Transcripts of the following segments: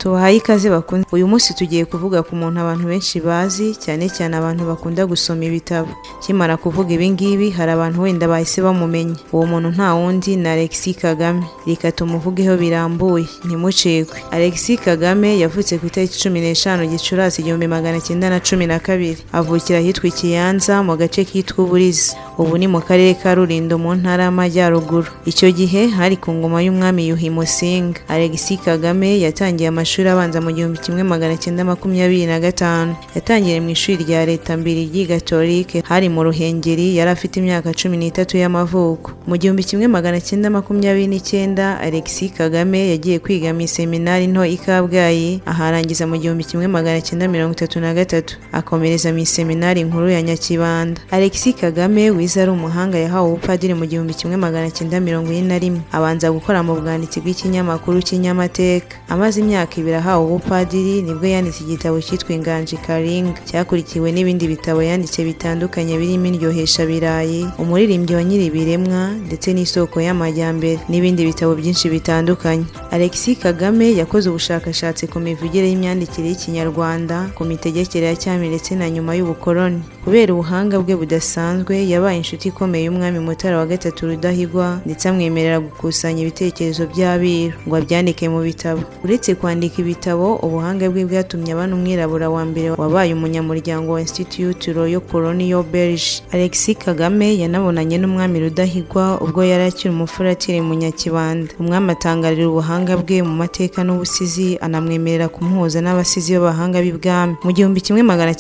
Tubahaye ikaze bakunze. Uyu munsi tugiye kuvuga ku muntu abantu benshi bazi, cyane cyane abantu bakunda gusoma ibitabo. Kimara kuvuga ibi ngibi hari abantu wenda bahise bamumenya. Uwo muntu nta wundi ni Alexis Kagame. Reka tumuvugeho birambuye, ntimucikwe. Alexis Kagame yavutse ku itariki 15 Gicurasi 1912. Avukira ahitwa Ikiyanza mu gace kitwa Uburiza. Ubu ni mu karere ka Rulindo mu ntara y'Amajyaruguru. Icyo gihe hari ku ngoma y'umwami Yuhi Musinga. Alexis Kagame yatangiye amashuri abanza mu 1925. Yatangiriye mu ishuri rya leta mbiri ry'Igatolike hari mu Ruhengeri. Yari afite imyaka 13 y'amavuko. Mu 1929 Alexis Kagame yagiye kwiga mu seminari nto i Kabgayi, aharangiza mu 1933. Akomereza mu seminari nkuru ya Nyakibanda. Alexis Kagame wize ari umuhanga yahawe ubupadiri mu 1941. Abanza gukora mu bwanditsi bw'ikinyamakuru cy'Inyamateka. Amaze imyaka 2 ahawe ubupadiri nibwo yanditse igitabo cyitwa Inganji Kalinga, cyakurikiwe n'ibindi bitabo yanditse bitandukanye birimo Indyohesha Birayi, Umuririmbyi wa Nyiribiremwa ndetse n'Isoko y'Amajyambere n'ibindi bitabo byinshi bitandukanye. Alexis Kagame yakoze ubushakashatsi ku mivugire y'imyandikire y'Ikinyarwanda, ku mitegekere ya cyami ndetse na nyuma y'ubukoloni. Kubera ubuhanga bwe budasanzwe yabaye inshuti ikomeye y'umwami Mutara wa gatatu Rudahigwa, ndetse amwemerera gukusanya ibitekerezo by'Abiru ngo abyandike mu bitabo. Uretse kwandika ibitabo, ubuhanga bwe bwatumye abana umwirabura wa mbere wabaye umunyamuryango wa Institut Royal Colonial Belge. Alexis Kagame yanabonanye n'umwami Rudahigwa ubwo yari akiri umufuratiri mu Nyakibanda. Umwami atangarira ubuhanga bwe mu mateka n'ubusizi, anamwemerera kumuhuza n'abasizi b'abahanga b'ibwami. Mu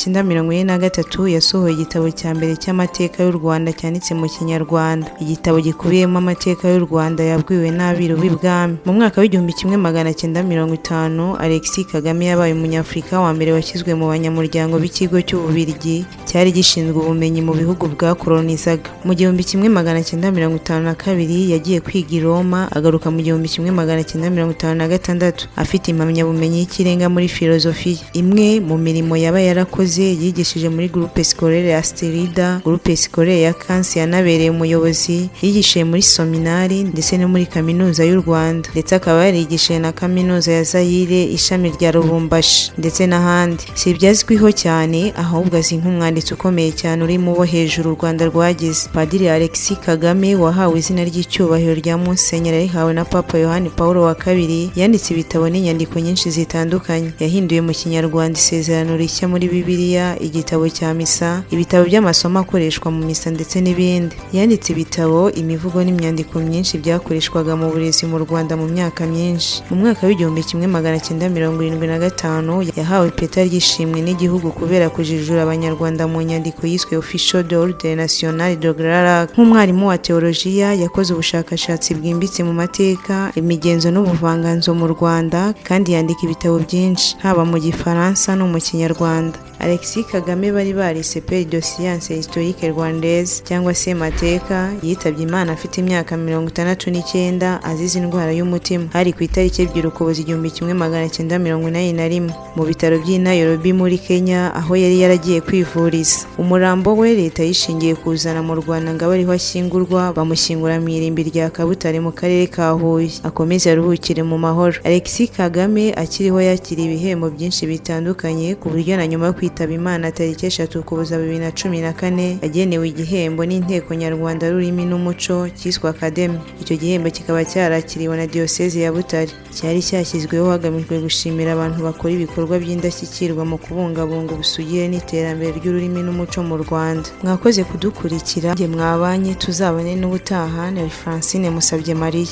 1943 yasohoye igitabo cya mbere cy'amateka y'u Rwanda cyanditse mu Kinyarwanda. Igitabo gikubiyemo amateka y'u Rwanda yabwiwe n'Abiru b'ibwami. Mu mwaka w'1950 Alexis Kagame yabaye umunyafurika wa mbere washyizwe mu banyamuryango b'ikigo cy'Ububiligi cyari gishinzwe ubumenyi mu bihugu bwakolonizaga. Mu 1952 yagiye kwiga i Roma, agaruka mu 1956 afite impamyabumenyi y'ikirenga muri filozofiya. Imwe mu mirimo yaba yarakoze, yigishije muri Groupe Scolaire ya Asterida, Groupe Scolaire ya Kansi, yanabereye umuyobozi, yigishije muri seminari ndetse no muri kaminuza y'u Rwanda, ndetse akaba yarigishije na kaminuza ya Zaire ishami rya Lubumbashi ndetse n'ahandi. Si ibyazwiho cyane, ahubwo azi nk'umwanditsi ukomeye cyane uri mu bo hejuru u Rwanda rwagize. Padiri Alexis Kagame wahawe izina ry'icyubahiro rya Musenyeri yarihawe na Papa Yohani Paul wa II, yanditse ibitabo n'inyandiko nyinshi zitandukanye. Yahinduye mu Kinyarwanda Isezerano Rishya muri Bibiliya, igitabo cya misa, ibitabo by'amasomo akoreshwa mu misa ndetse n'ibindi. Yanditse ibitabo, imivugo n'imyandiko myinshi byakoreshwaga mu burezi mu Rwanda mu myaka myinshi. Mu mwaka w'1975 yahawe ipeta ry'ishimwe n'igihugu kubera kujijura abanyarwanda mu nyandiko yiswe Official d'Ordre National de Grarac. Nk'umwarimu wa teolojiya yakoze ubushakashatsi bwimbitse mu mateka, imigenzo n'ubuvanganzo mu Rwanda, kandi yandika ibitabo byinshi haba mu Gifaransa no mu Kinyarwanda. Alexis Kagame bari barise Père de Science Historique Rwandaise cyangwa se mateka, yitabye Imana afite imyaka 69 azize indwara y'umutima. Hari ku itariki 2 Ukuboza 1981 mu bitaro by'i Nairobi muri Kenya, aho yari yaragiye kwivuriza. Umurambo we leta yishingiye kuzana mu Rwanda ngo abe ariho ashyingurwa, bamushyingura mu irimbi rya Kabutare mu karere ka Huye. Akomeze aruhukire mu mahoro. Alexis Kagame akiriho yakiriye ibihembo byinshi bitandukanye, ku buryo na nyuma yo kwitaba Imana tariki 3 Ukuboza 2014 yagenewe igihembo n'Inteko Nyarwanda y'Ururimi n'Umuco cyiswe Academy. Icyo gihembo kikaba cyarakiriwe na Diocese ya Butare. Cyari cyashyizweho hagamijwe gushimira abantu bakora ibikorwa by'indashyikirwa mu kubungabunga ubusugire n'iterambere ry'ururimi n'umuco mu Rwanda. Mwakoze kudukurikira, nge mwabanye, tuzabane n'ubutaha. Na Francine Musabye Marie.